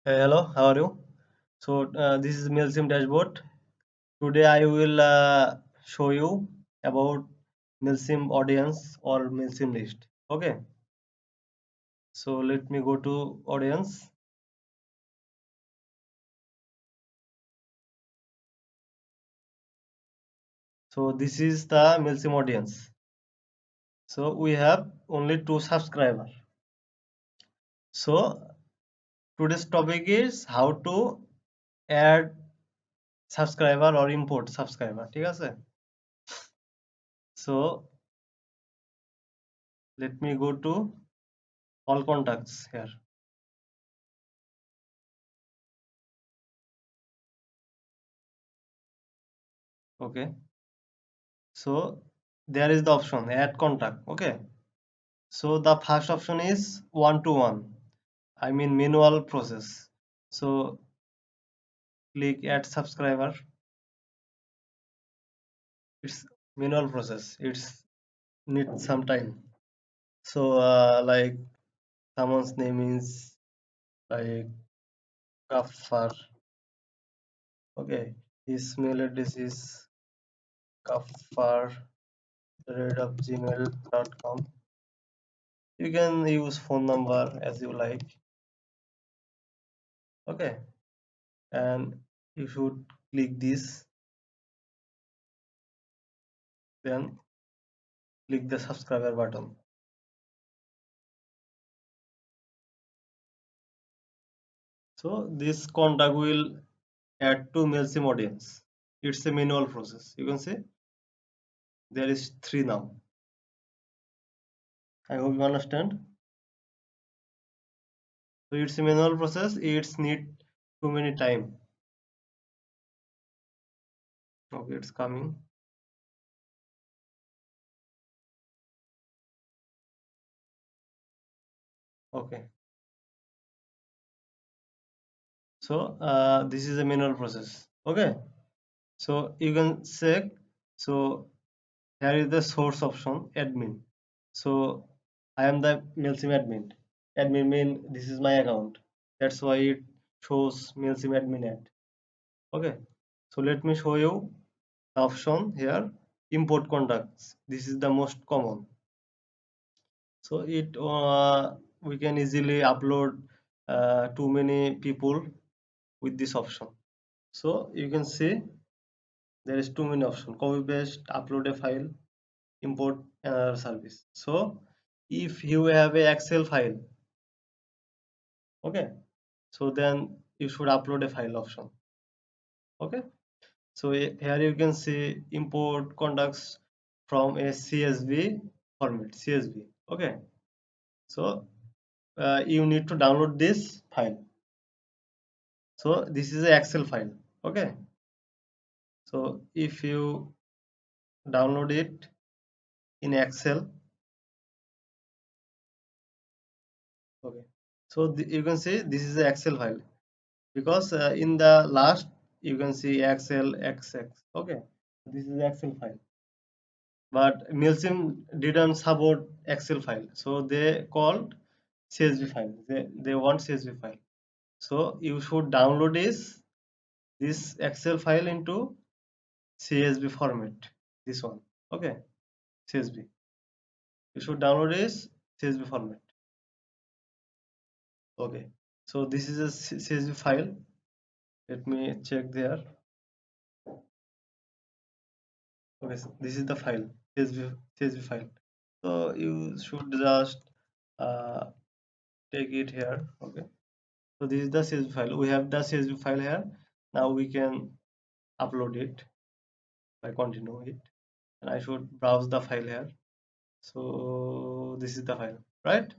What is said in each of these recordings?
Hey, hello, how are you? This is Mailchimp dashboard. Today I will show you about Mailchimp audience or Mailchimp list. Okay, so let me go to audience. So this is the Mailchimp audience. So we have only two subscribers. So today's topic is how to add subscriber or import subscriber. ঠিক আছে? So let me go to all contacts here. Okay. So there is the option add contact. Okay. So the first option is one to one. I mean manual process. So click add subscriber. It's manual process. It's need some time. So like someone's name is like Kafar. Okay. His mail address is kafar@gmail.com. You can use phone number as you like. Okay. And you should click this, then click the subscriber button. So this contact will add to Mailchimp audience. It's a manual process. You can see there is three now. I hope you understand. So it's a manual process. It's need too many time. Okay, it's coming. Okay. So this is a manual process. Okay. So you can check. So here is the source option admin. So I am the Mailchimp admin. Admin mean this is my account. That's why it shows Mailchimp admin ad. Okay. So let me show you the option here. Import contacts. This is the most common. So it we can easily upload too many people with this option. So you can see there is too many options. Copy paste, upload a file, import another service. So if you have a Excel file, okay, so then you should upload a file option. Okay. So here you can see import contacts from a CSV format. CSV. Okay. So you need to download this file. So this is an Excel file. Okay. So if you download it in Excel, okay. So you can see this is an Excel file because in the last you can see Excel XX. Okay. This is Excel file. But Mailchimp didn't support Excel file, so they called CSV file. They want CSV file. So you should download this Excel file into CSV format. This one, okay, CSV. You should download this CSV format. Okay, so this is a CSV file. Let me check there. Okay, so this is the file, CSV file. So you should just uh, take it here. Okay. So this is the CSV file. We have the CSV file here. Now we can upload it by continue it, and I should browse the file here. So this is the file, right?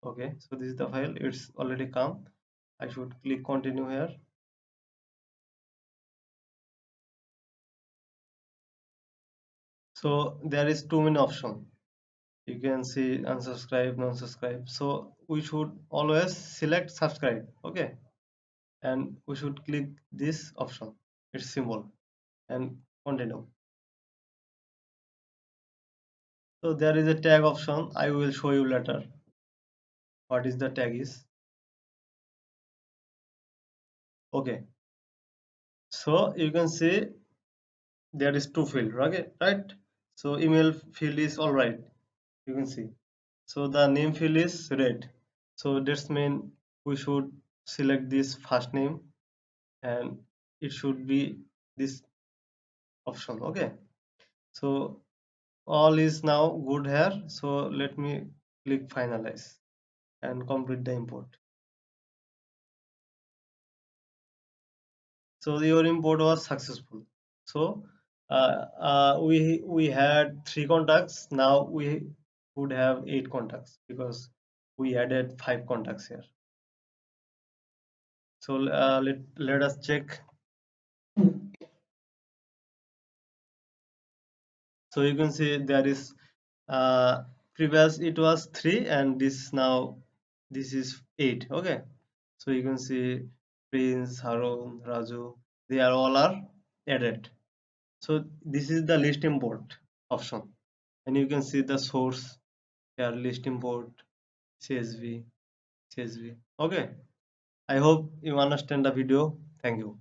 Okay. So this is the file. It's already come. I should click continue here. So there is too many options. You can see unsubscribe, non-subscribe. So we should always select subscribe. Okay, and we should click this option. It's symbol and continue. So there is a tag option. I will show you later what is the tag is. Okay, so you can see there is two field, okay, right? So email field is all right, you can see. So the name field is red. So that's mean we should select this first name and it should be this option. Okay. So all is now good here. So let me click finalize and complete the import. So your import was successful. So we had three contacts. Now we would have eight contacts because we added five contacts here. So let us check. So you can see there is previous it was three and this is eight. Okay, so you can see Prince, Harun, Raju, they are all are added. So this is the list import option, and you can see the source here, list import, CSV, CSV. Okay, I hope you understand the video. Thank you.